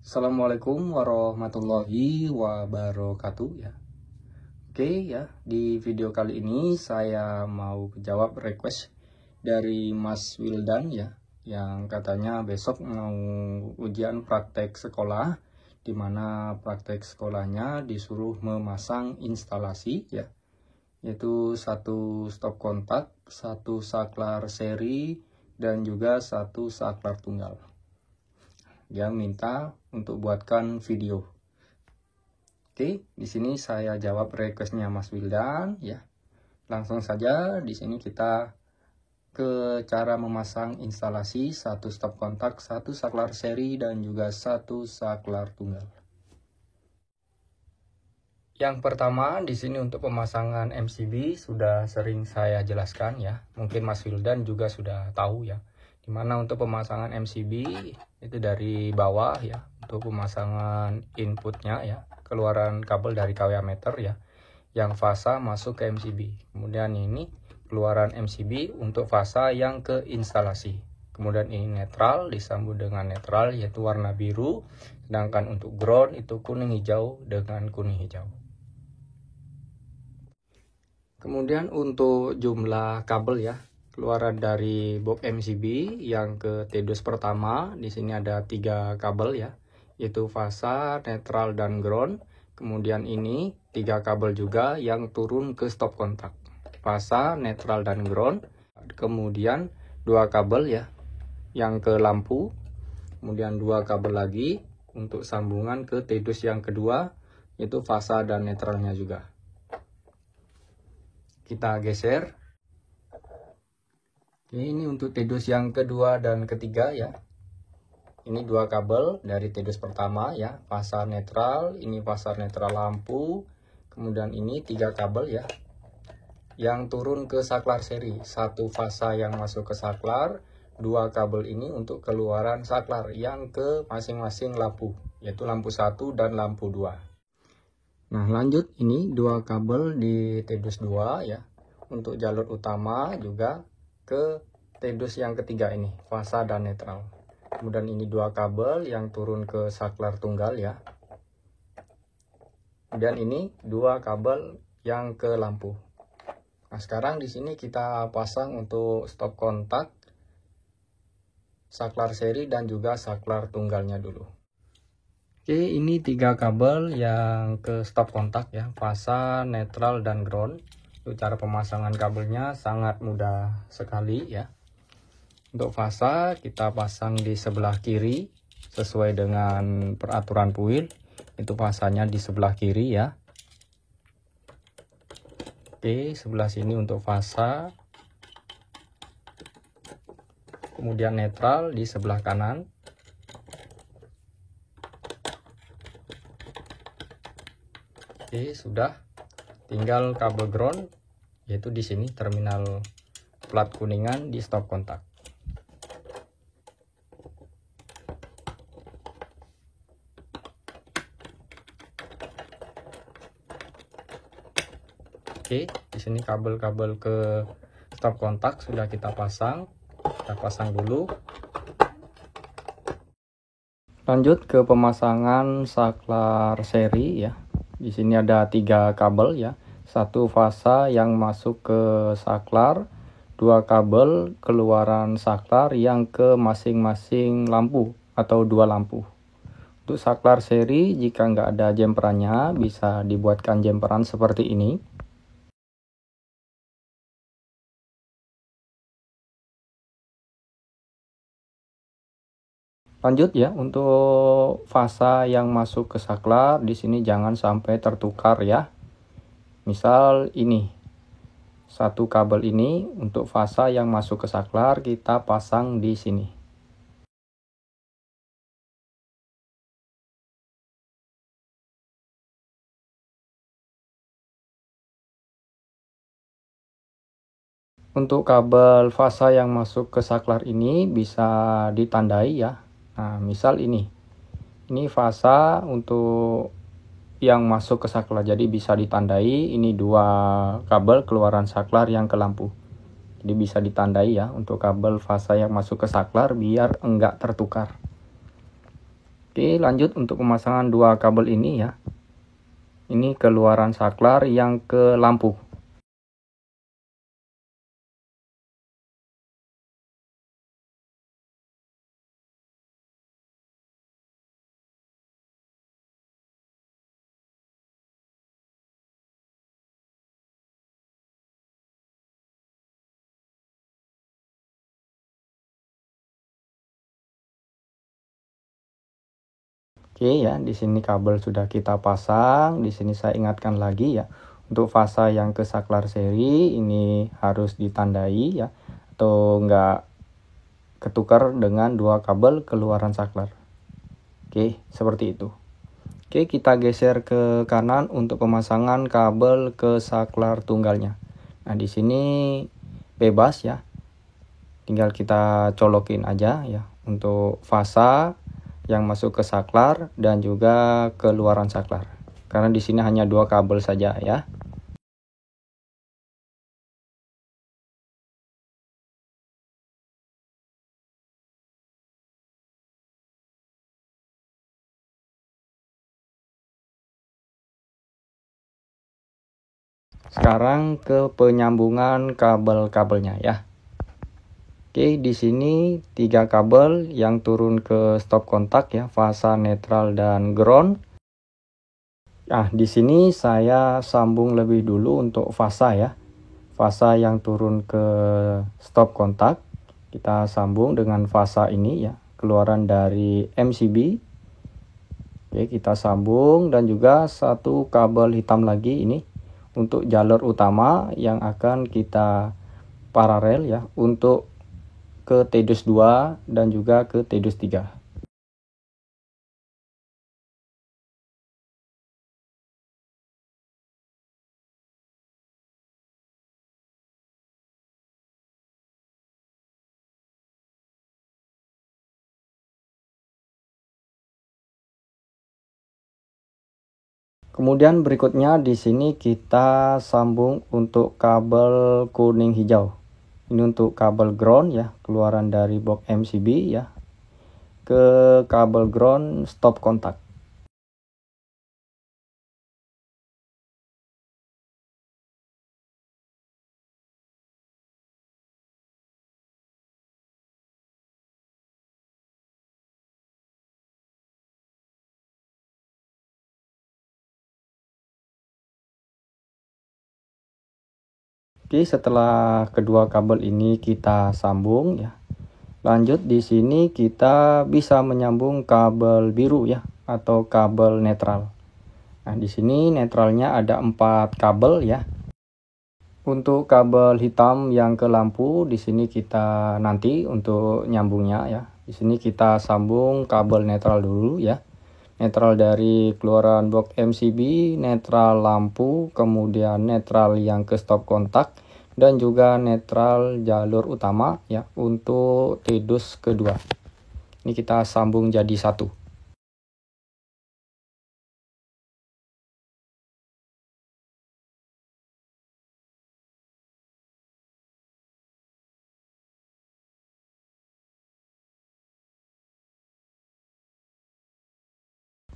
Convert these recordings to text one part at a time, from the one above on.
Assalamualaikum warahmatullahi wabarakatuh ya. Oke ya, di video kali ini saya mau jawab request dari Mas Wildan ya, yang katanya besok mau ujian praktek sekolah, dimana praktek sekolahnya disuruh memasang instalasi ya, yaitu satu stop kontak, satu saklar seri, dan juga satu saklar tunggal. Dia minta untuk buatkan video. Oke, di sini saya jawab requestnya Mas Wildan ya. Langsung saja di sini kita ke cara memasang instalasi satu stop kontak, satu saklar seri, dan juga satu saklar tunggal. Yang pertama di sini untuk pemasangan MCB sudah sering saya jelaskan ya. Mungkin Mas Wildan juga sudah tahu ya. Dimana untuk pemasangan MCB itu dari bawah ya, untuk pemasangan inputnya ya, keluaran kabel dari kWh meter ya, yang fasa masuk ke MCB. Kemudian ini keluaran MCB untuk fasa yang ke instalasi. Kemudian ini netral disambung dengan netral yaitu warna biru, sedangkan untuk ground itu kuning hijau dengan kuning hijau. Kemudian untuk jumlah kabel ya, keluaran dari box MCB yang ke TDOS pertama, di sini ada 3 kabel ya, yaitu fasa, netral, dan ground. Kemudian ini 3 kabel juga yang turun ke stop kontak, fasa, netral, dan ground. Kemudian 2 kabel ya yang ke lampu, kemudian 2 kabel lagi untuk sambungan ke TDOS yang kedua, yaitu fasa dan netralnya juga. Kita geser. Ini untuk TDOS yang kedua dan ketiga ya. Ini 2 kabel dari TDOS pertama ya, fasa netral, ini fasa netral lampu. Kemudian ini 3 kabel ya, yang turun ke saklar seri. 1 fasa yang masuk ke saklar, 2 kabel ini untuk keluaran saklar yang ke masing-masing lampu, yaitu lampu 1 dan lampu 2. Nah lanjut, ini 2 kabel di TDOS 2 ya, untuk jalur utama juga ke TDOS yang ketiga ini, fasa dan netral. Kemudian ini 2 kabel yang turun ke saklar tunggal ya. Dan ini 2 kabel yang ke lampu. Nah, sekarang di sini kita pasang untuk stop kontak, saklar seri, dan juga saklar tunggalnya dulu. Oke, ini 3 kabel yang ke stop kontak ya, fasa, netral, dan ground. Cara pemasangan kabelnya sangat mudah sekali ya. Untuk fasa kita pasang di sebelah kiri sesuai dengan peraturan PUIL, itu fasanya di sebelah kiri ya. Oke, sebelah sini untuk fasa. Kemudian netral di sebelah kanan. Oke, sudah. Tinggal kabel ground, yaitu di sini terminal plat kuningan di stop kontak. Oke, di sini kabel-kabel ke stop kontak sudah kita pasang. Kita pasang dulu. Lanjut ke pemasangan saklar seri ya. Di sini ada 3 kabel ya. 1 fasa yang masuk ke saklar, 2 kabel keluaran saklar yang ke masing-masing lampu atau 2 lampu. Untuk saklar seri, jika nggak ada jemperannya, bisa dibuatkan jemperan seperti ini. Lanjut ya, untuk fasa yang masuk ke saklar, di sini jangan sampai tertukar ya. Misal ini, 1 kabel ini untuk fasa yang masuk ke saklar kita pasang di sini. Untuk kabel fasa yang masuk ke saklar ini bisa ditandai ya. Nah, misal ini fasa untuk yang masuk ke saklar, jadi bisa ditandai. Ini 2 kabel keluaran saklar yang ke lampu, jadi bisa ditandai ya untuk kabel fasa yang masuk ke saklar biar enggak tertukar. Oke, lanjut untuk pemasangan dua kabel ini ya. Ini keluaran saklar yang ke lampu. Oke ya, di sini kabel sudah kita pasang. Di sini saya ingatkan lagi ya, untuk fasa yang ke saklar seri ini harus ditandai ya, atau enggak ketukar dengan dua kabel keluaran saklar. Oke, seperti itu. Oke, kita geser ke kanan untuk pemasangan kabel ke saklar tunggalnya. Nah, di sini bebas ya. Tinggal kita colokin aja ya untuk fasa yang masuk ke saklar dan juga keluaran saklar. Karena di sini hanya dua kabel saja ya. Sekarang ke penyambungan kabel-kabelnya ya. Oke, di sini 3 kabel yang turun ke stop kontak ya, fasa, netral, dan ground. Nah, di sini saya sambung lebih dulu untuk fasa ya. Fasa yang turun ke stop kontak, kita sambung dengan fasa ini ya, keluaran dari MCB. Oke, kita sambung dan juga satu kabel hitam lagi ini untuk jalur utama yang akan kita paralel ya, untuk ke T-2 dan juga ke T-3. Kemudian berikutnya di sini kita sambung untuk kabel kuning hijau. Ini untuk kabel ground ya, keluaran dari box MCB ya, ke kabel ground stop kontak. Oke, setelah kedua kabel ini kita sambung ya. Lanjut di sini kita bisa menyambung kabel biru ya, atau kabel netral. Nah, di sini netralnya ada 4 kabel ya. Untuk kabel hitam yang ke lampu di sini kita nanti untuk nyambungnya ya. Di sini kita sambung kabel netral dulu ya. Netral dari keluaran box MCB, netral lampu, kemudian netral yang ke stop kontak, dan juga netral jalur utama ya untuk T-dus kedua. Ini kita sambung jadi satu.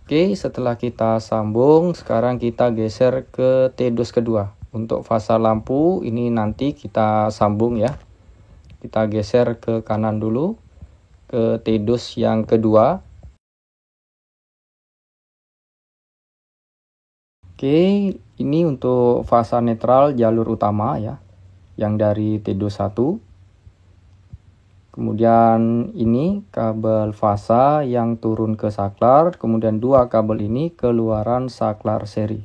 Oke, setelah kita sambung, sekarang kita geser ke T-dus kedua. Untuk fasa lampu ini nanti kita sambung ya. Kita geser ke kanan dulu, ke T-dus yang kedua. Oke, ini untuk fasa netral jalur utama ya, yang dari T-dus 1. Kemudian ini kabel fasa yang turun ke saklar, kemudian 2 kabel ini keluaran saklar seri.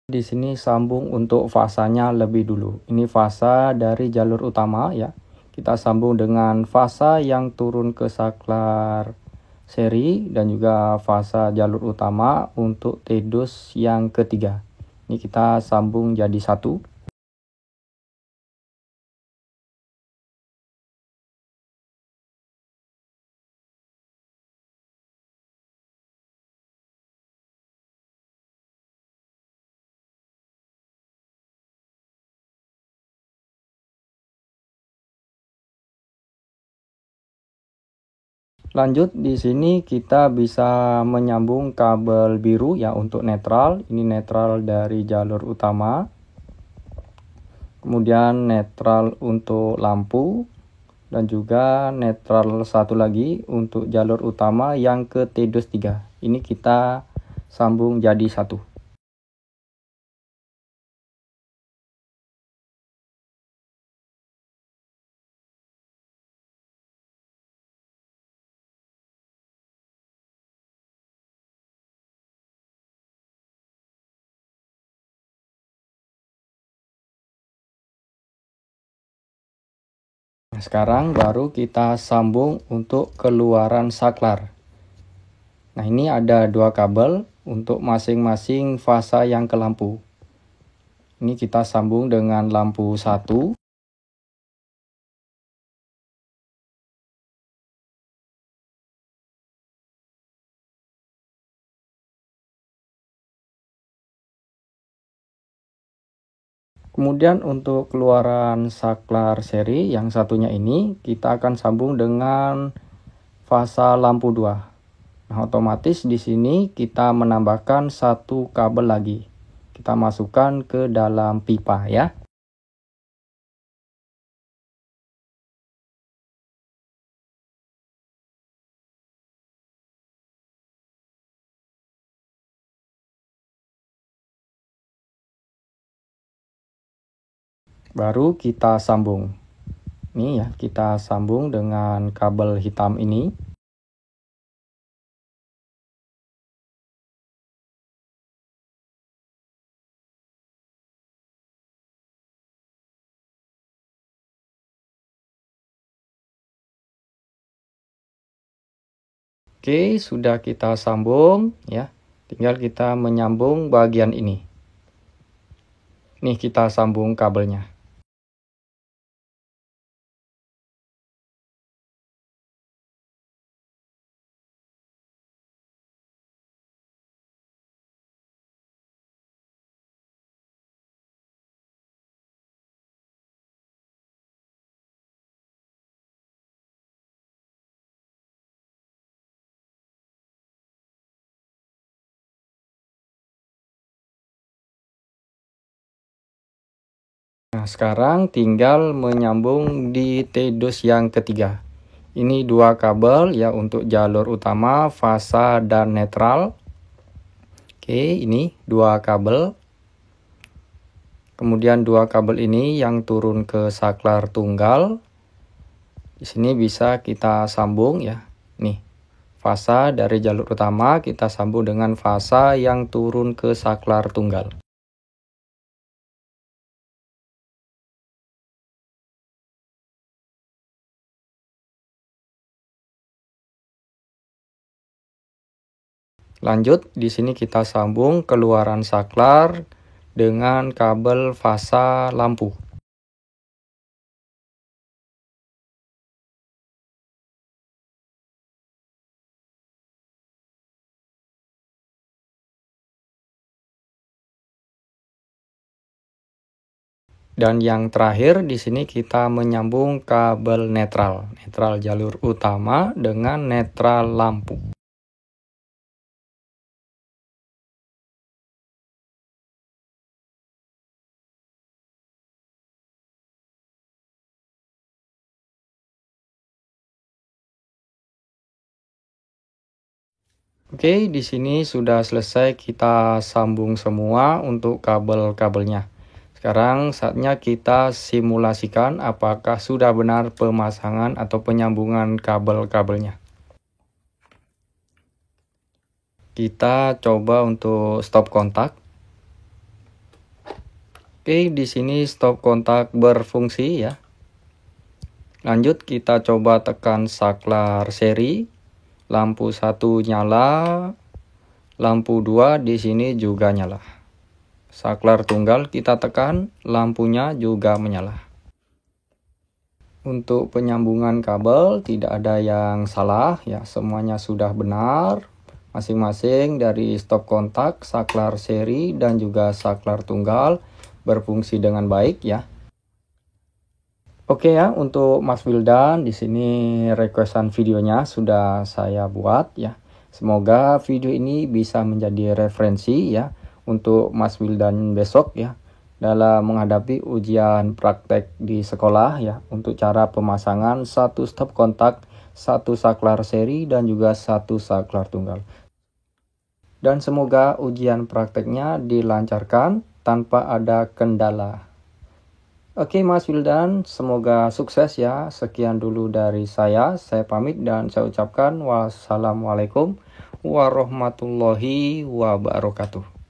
Di sini sambung untuk fasanya lebih dulu. Ini fasa dari jalur utama ya. Kita sambung dengan fasa yang turun ke saklar seri dan juga fasa jalur utama untuk T-dus yang ketiga. Ini kita sambung jadi satu. Lanjut, di sini kita bisa menyambung kabel biru ya untuk netral. Ini netral dari jalur utama. Kemudian netral untuk lampu dan juga netral satu lagi untuk jalur utama yang ke T-3. Ini kita sambung jadi satu. Sekarang baru kita sambung untuk keluaran saklar. Nah, ini ada dua kabel untuk masing-masing fasa yang ke lampu. Ini kita sambung dengan lampu 1. Kemudian untuk keluaran saklar seri yang satunya ini kita akan sambung dengan fasa lampu 2. Nah, otomatis di sini kita menambahkan satu kabel lagi. Kita masukkan ke dalam pipa ya. Baru kita sambung. Ini ya, kita sambung dengan kabel hitam ini. Oke, sudah kita sambung ya. Tinggal kita menyambung bagian ini. Nih, kita sambung kabelnya. Nah, sekarang tinggal menyambung di T-dus yang ketiga. Ini dua kabel ya untuk jalur utama, fasa, dan netral. Oke, ini dua kabel. Kemudian dua kabel ini yang turun ke saklar tunggal. Di sini bisa kita sambung ya. Nih, fasa dari jalur utama kita sambung dengan fasa yang turun ke saklar tunggal. Lanjut, di sini kita sambung keluaran saklar dengan kabel fasa lampu. Dan yang terakhir di sini kita menyambung kabel netral jalur utama dengan netral lampu. Oke, di sini sudah selesai kita sambung semua untuk kabel-kabelnya. Sekarang saatnya kita simulasikan apakah sudah benar pemasangan atau penyambungan kabel-kabelnya. Kita coba untuk stop kontak. Oke, di sini stop kontak berfungsi ya. Lanjut kita coba tekan saklar seri. Lampu 1 nyala, lampu 2 di sini juga nyala. Saklar tunggal kita tekan, lampunya juga menyala. Untuk penyambungan kabel tidak ada yang salah ya, semuanya sudah benar. Masing-masing dari stop kontak, saklar seri dan juga saklar tunggal berfungsi dengan baik ya. Oke ya, untuk Mas Wildan di sini requestan videonya sudah saya buat ya. Semoga video ini bisa menjadi referensi ya untuk Mas Wildan besok ya dalam menghadapi ujian praktek di sekolah ya, untuk cara pemasangan satu stop kontak, satu saklar seri dan juga satu saklar tunggal. Dan semoga ujian prakteknya dilancarkan tanpa ada kendala. Oke Mas Wildan, semoga sukses ya. Sekian dulu dari saya pamit dan saya ucapkan wassalamualaikum warahmatullahi wabarakatuh.